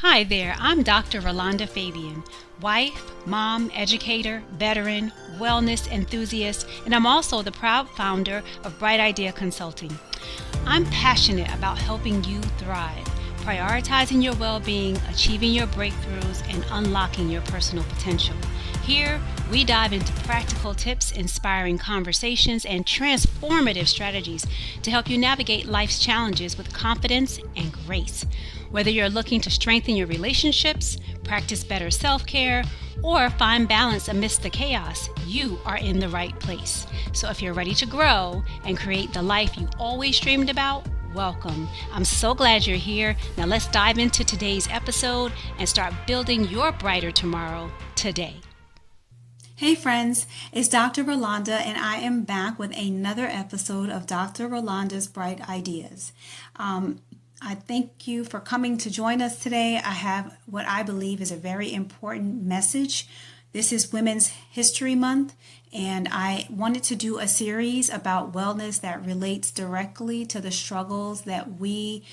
Hi there, I'm Dr. Rolanda Fabian, wife, mom, educator, veteran, wellness enthusiast, and I'm also the proud founder of Bright Idea Consulting. I'm passionate about helping you thrive, prioritizing your well-being, achieving your breakthroughs, and unlocking your personal potential. Here, we dive into practical tips, inspiring conversations, and transformative strategies to help you navigate life's challenges with confidence and grace. Whether you're looking to strengthen your relationships, practice better self-care, or find balance amidst the chaos, you are in the right place. So if you're ready to grow and create the life you always dreamed about, welcome. I'm so glad you're here. Now let's dive into today's episode and start building your brighter tomorrow today. Hey friends, it's Dr. Rolanda and I am back with another episode of Dr. Rolanda's Bright Ideas. I thank you for coming to join us today. I have what I believe is a very important message. This is Women's History Month, and I wanted to do a series about wellness that relates directly to the struggles that we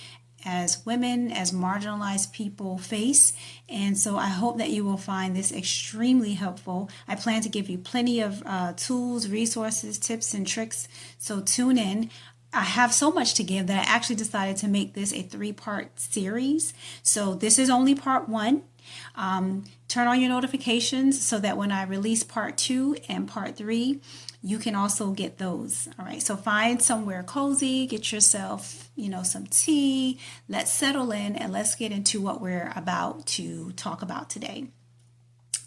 as women, as marginalized people face. And so I hope that you will find this extremely helpful. I plan to give you plenty of tools, resources, tips, and tricks. So tune in. I have so much to give that I actually decided to make this a 3-part series. So this is only part 1. Turn on your notifications so that when I release part 2 and part 3, you can also get those. All right. So find somewhere cozy, get yourself, some tea. Let's settle in and let's get into what we're about to talk about today.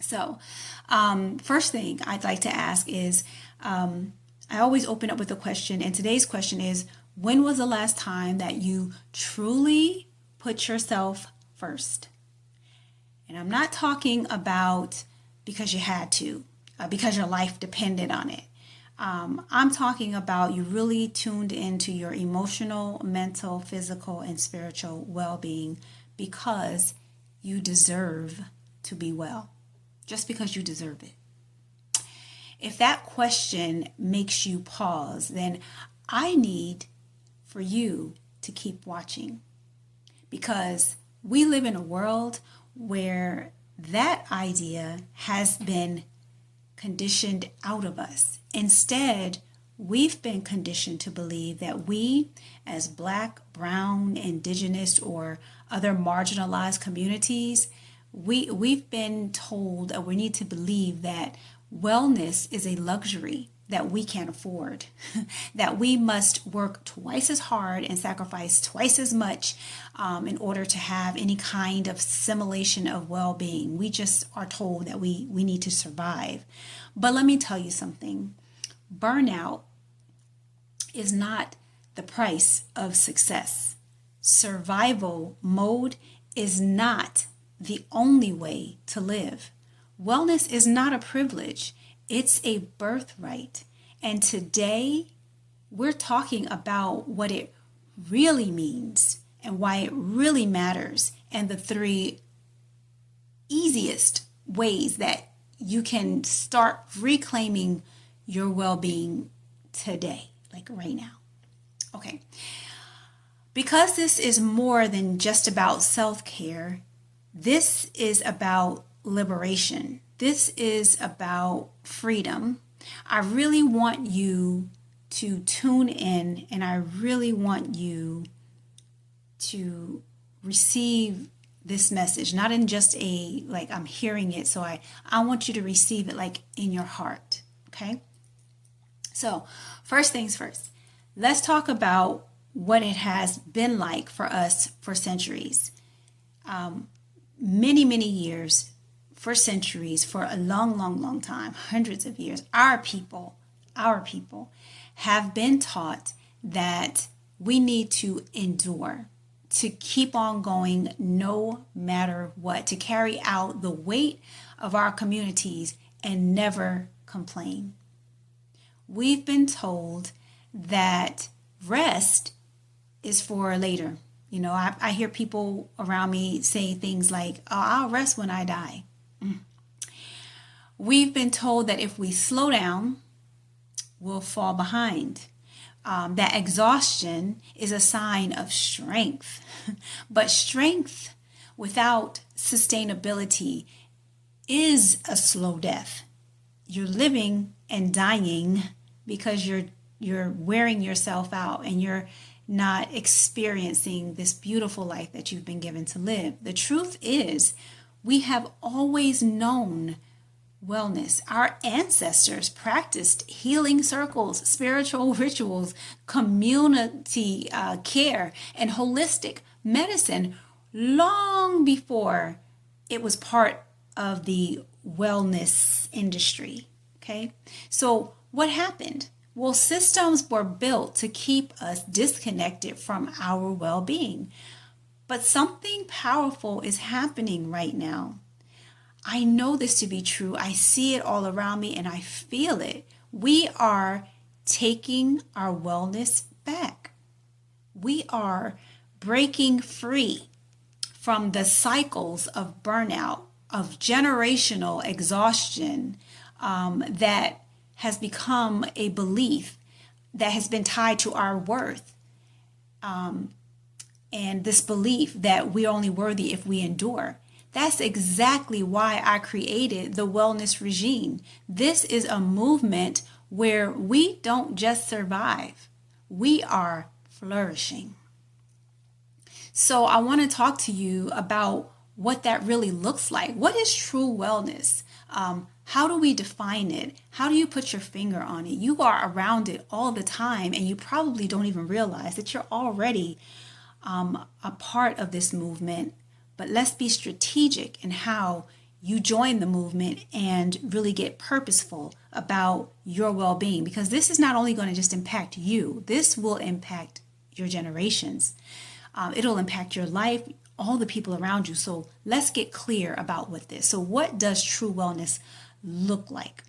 So, first thing I'd like to ask is, I always open up with a question, and today's question is, when was the last time that you truly put yourself first? And I'm not talking about because you had to, because your life depended on it. I'm talking about you really tuned into your emotional, mental, physical, and spiritual well-being because you deserve to be well, just because you deserve it. If that question makes you pause, then I need for you to keep watching, because we live in a world where that idea has been conditioned out of us. Instead, we've been conditioned to believe that we, as Black, Brown, Indigenous, or other marginalized communities, we've been told, or we need to believe, that wellness is a luxury that we can't afford, that we must work twice as hard and sacrifice twice as much in order to have any kind of simulation of well-being. We just are told that we need to survive. But let me tell you something. Burnout is not the price of success. Survival mode is not the only way to live. Wellness is not a privilege. It's a birthright. And today, we're talking about what it really means and why it really matters, and the 3 easiest ways that you can start reclaiming your well-being today, like right now. Okay. Because this is more than just about self-care, this is about liberation. This is about freedom. I really want you to tune in, and I really want you to receive this message, not in just a, like, I'm hearing it. So I want you to receive it like in your heart. Okay. So first things first, let's talk about what it has been like for us for centuries. Many, many years, for centuries, for a long, long, long time, hundreds of years, our people have been taught that we need to endure, to keep on going no matter what, to carry out the weight of our communities and never complain. We've been told that rest is for later. I hear people around me say things like, oh, I'll rest when I die. We've been told that if we slow down, we'll fall behind. That exhaustion is a sign of strength. But strength without sustainability is a slow death. You're living and dying because you're wearing yourself out and you're not experiencing this beautiful life that you've been given to live. The truth is, we have always known wellness. Our ancestors practiced healing circles, spiritual rituals, community care, and holistic medicine long before it was part of the wellness industry. Okay, so what happened? Well, systems were built to keep us disconnected from our well-being. But something powerful is happening right now. I know this to be true. I see it all around me and I feel it. We are taking our wellness back. We are breaking free from the cycles of burnout, of generational exhaustion that has become a belief that has been tied to our worth. And this belief that we're only worthy if we endure. That's exactly why I created the wellness regime. This is a movement where we don't just survive, we are flourishing. So I want to talk to you about what that really looks like. What is true wellness? How do we define it? How do you put your finger on it? You are around it all the time, and you probably don't even realize that you're already a part of this movement. But let's be strategic in how you join the movement and really get purposeful about your well-being, because this is not only going to just impact you, this will impact your generations. It'll impact your life, all the people around you. So let's get clear about what this. So what does true wellness look like?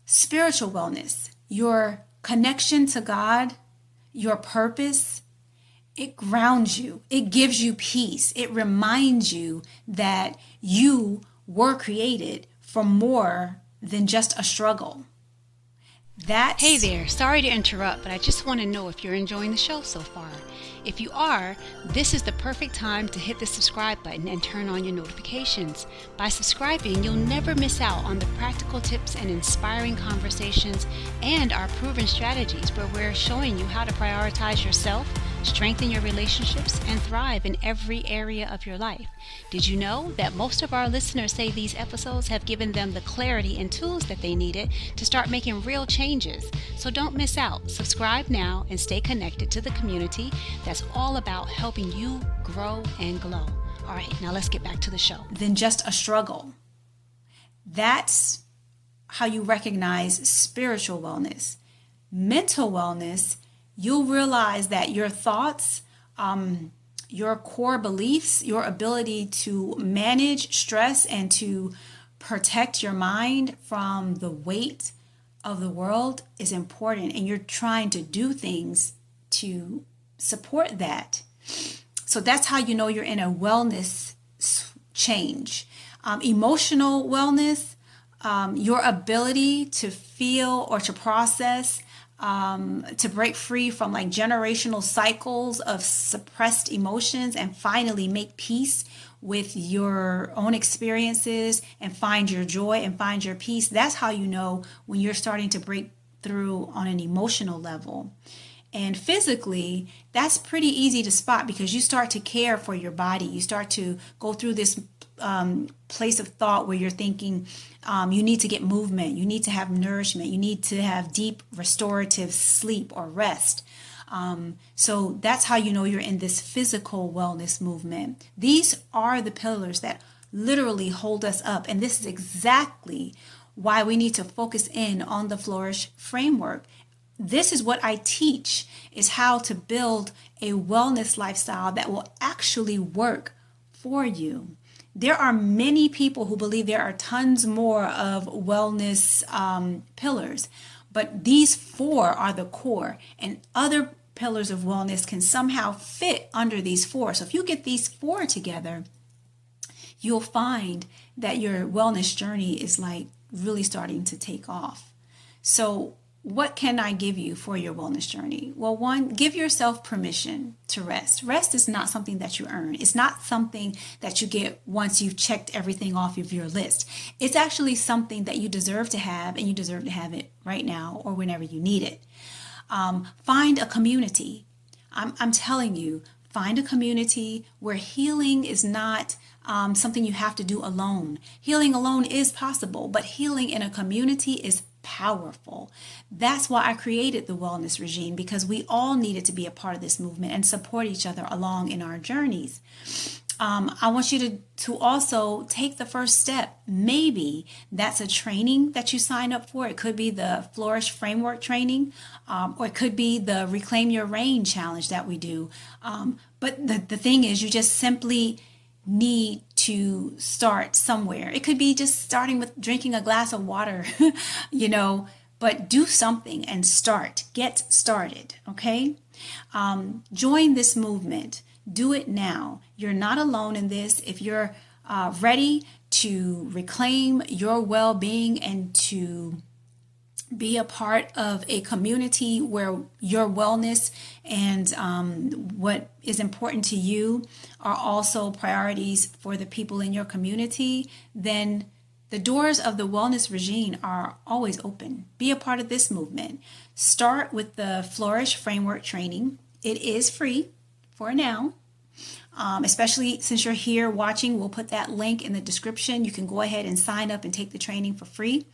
Spiritual wellness, your connection to God, your purpose, it grounds you. It gives you peace. It reminds you that you were created for more than just a struggle. Hey there, sorry to interrupt, but I just want to know if you're enjoying the show so far. If you are, this is the perfect time to hit the subscribe button and turn on your notifications. By subscribing, you'll never miss out on the practical tips and inspiring conversations and our proven strategies where we're showing you how to prioritize yourself, strengthen your relationships, and thrive in every area of your life. Did you know that most of our listeners say these episodes have given them the clarity and tools that they needed to start making real changes? So don't miss out. Subscribe now and stay connected to the community that's all about helping you grow and glow. All right, now let's get back to the show. Than just a struggle. That's how you recognize spiritual wellness. Mental wellness, you'll realize that your thoughts, your core beliefs, your ability to manage stress and to protect your mind from the weight of the world is important. And you're trying to do things to support that. So that's how you know you're in a wellness change. Emotional wellness, your ability to feel or to process, to break free from like generational cycles of suppressed emotions and finally make peace with your own experiences and find your joy and find your peace. That's how you know when you're starting to break through on an emotional level. And physically, that's pretty easy to spot because you start to care for your body. You start to go through this place of thought where you're thinking you need to get movement, you need to have nourishment, you need to have deep restorative sleep or rest. So that's how you know you're in this physical wellness movement. These are the pillars that literally hold us up. And this is exactly why we need to focus in on the Flourish framework. This is what I teach, is how to build a wellness lifestyle that will actually work for you. There are many people who believe there are tons more of wellness pillars, but these 4 are the core, and other pillars of wellness can somehow fit under these 4. So if you get these 4 together, you'll find that your wellness journey is like really starting to take off. So what can I give you for your wellness journey? Well, one, give yourself permission to rest. Rest is not something that you earn. It's not something that you get once you've checked everything off of your list. It's actually something that you deserve to have, and you deserve to have it right now or whenever you need it. Find a community. I'm telling you, find a community where healing is not something you have to do alone. Healing alone is possible, but healing in a community is powerful. That's why I created the wellness regime, because we all needed to be a part of this movement and support each other along in our journeys. I want you to also take the first step. Maybe that's a training that you sign up for. It could be the Flourish Framework training, or it could be the Reclaim Your Reign challenge that we do. But the thing is, you just simply need to start somewhere. It could be just starting with drinking a glass of water, but do something and start. Get started, okay? Join this movement. Do it now. You're not alone in this. If you're ready to reclaim your well-being and to be a part of a community where your wellness and what is important to you are also priorities for the people in your community, then the doors of the wellness regime are always open. Be a part of this movement. Start with the Flourish Framework training. It is free for now. Especially since you're here watching, we'll put that link in the description. You can go ahead and sign up and take the training for free.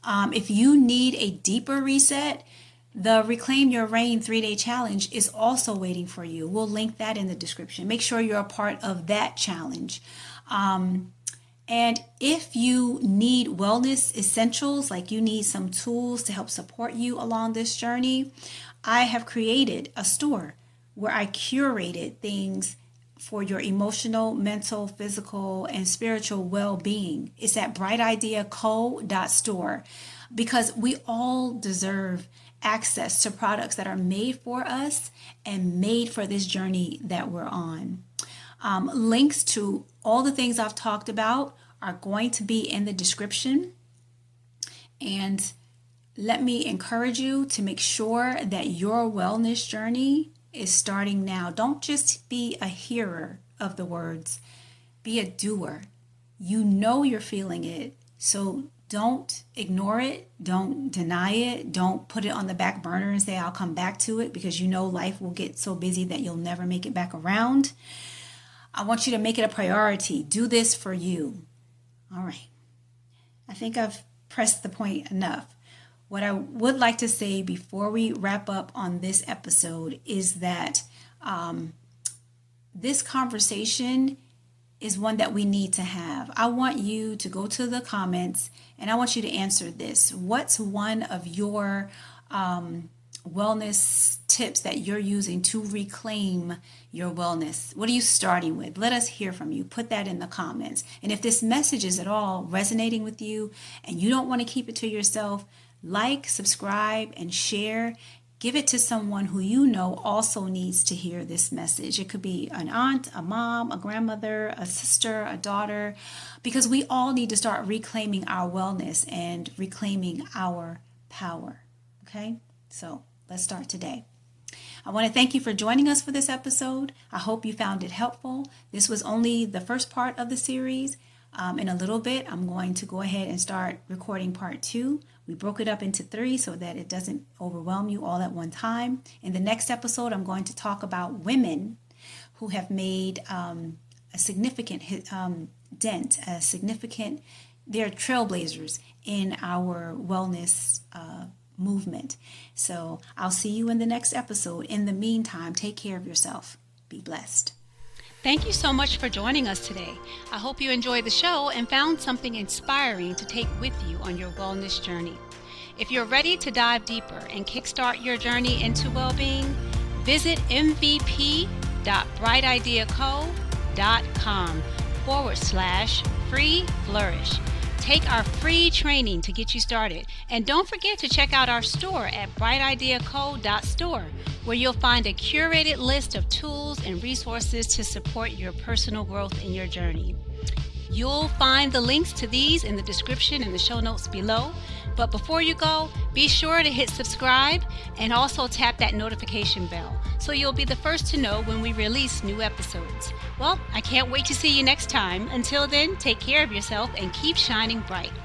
If you need a deeper reset, the Reclaim Your Reign 3-day challenge is also waiting for you. We'll link that in the description. Make sure you're a part of that challenge. And if you need wellness essentials, like you need some tools to help support you along this journey, I have created a store where I curated things for your emotional, mental, physical, and spiritual well-being. It's at brightideaco.store, because we all deserve access to products that are made for us and made for this journey that we're on. Links to all the things I've talked about are going to be in the description. And let me encourage you to make sure that your wellness journey is starting now. Don't just be a hearer of the words, be a doer. You know you're feeling it, so don't ignore it, don't deny it, don't put it on the back burner and say I'll come back to it, because you know life will get so busy that you'll never make it back around. I want you to make it a priority. Do this for you. All right. I think I've pressed the point enough. What I would like to say before we wrap up on this episode is that this conversation is one that we need to have. I want you to go to the comments and I want you to answer this. What's one of your wellness tips that you're using to reclaim your wellness? What are you starting with? Let us hear from you. Put that in the comments. And if this message is at all resonating with you and you don't want to keep it to yourself, like, subscribe, and share. Give it to someone who you know also needs to hear this message. It could be an aunt, a mom, a grandmother, a sister, a daughter, because we all need to start reclaiming our wellness and reclaiming our power. Okay? So let's start today. I want to thank you for joining us for this episode. I hope you found it helpful. This was only the first part of the series. In a little bit, I'm going to go ahead and start recording part 2. We broke it up into 3 so that it doesn't overwhelm you all at one time. In the next episode, I'm going to talk about women who have made a significant dent, they're trailblazers in our wellness movement. So I'll see you in the next episode. In the meantime, take care of yourself. Be blessed. Thank you so much for joining us today. I hope you enjoyed the show and found something inspiring to take with you on your wellness journey. If you're ready to dive deeper and kickstart your journey into well-being, visit mvp.brightideaco.com/free flourish. Take our free training to get you started. And don't forget to check out our store at brightideaco.store, where you'll find a curated list of tools and resources to support your personal growth in your journey. You'll find the links to these in the description and the show notes below. But before you go, be sure to hit subscribe and also tap that notification bell so you'll be the first to know when we release new episodes. Well, I can't wait to see you next time. Until then, take care of yourself and keep shining bright.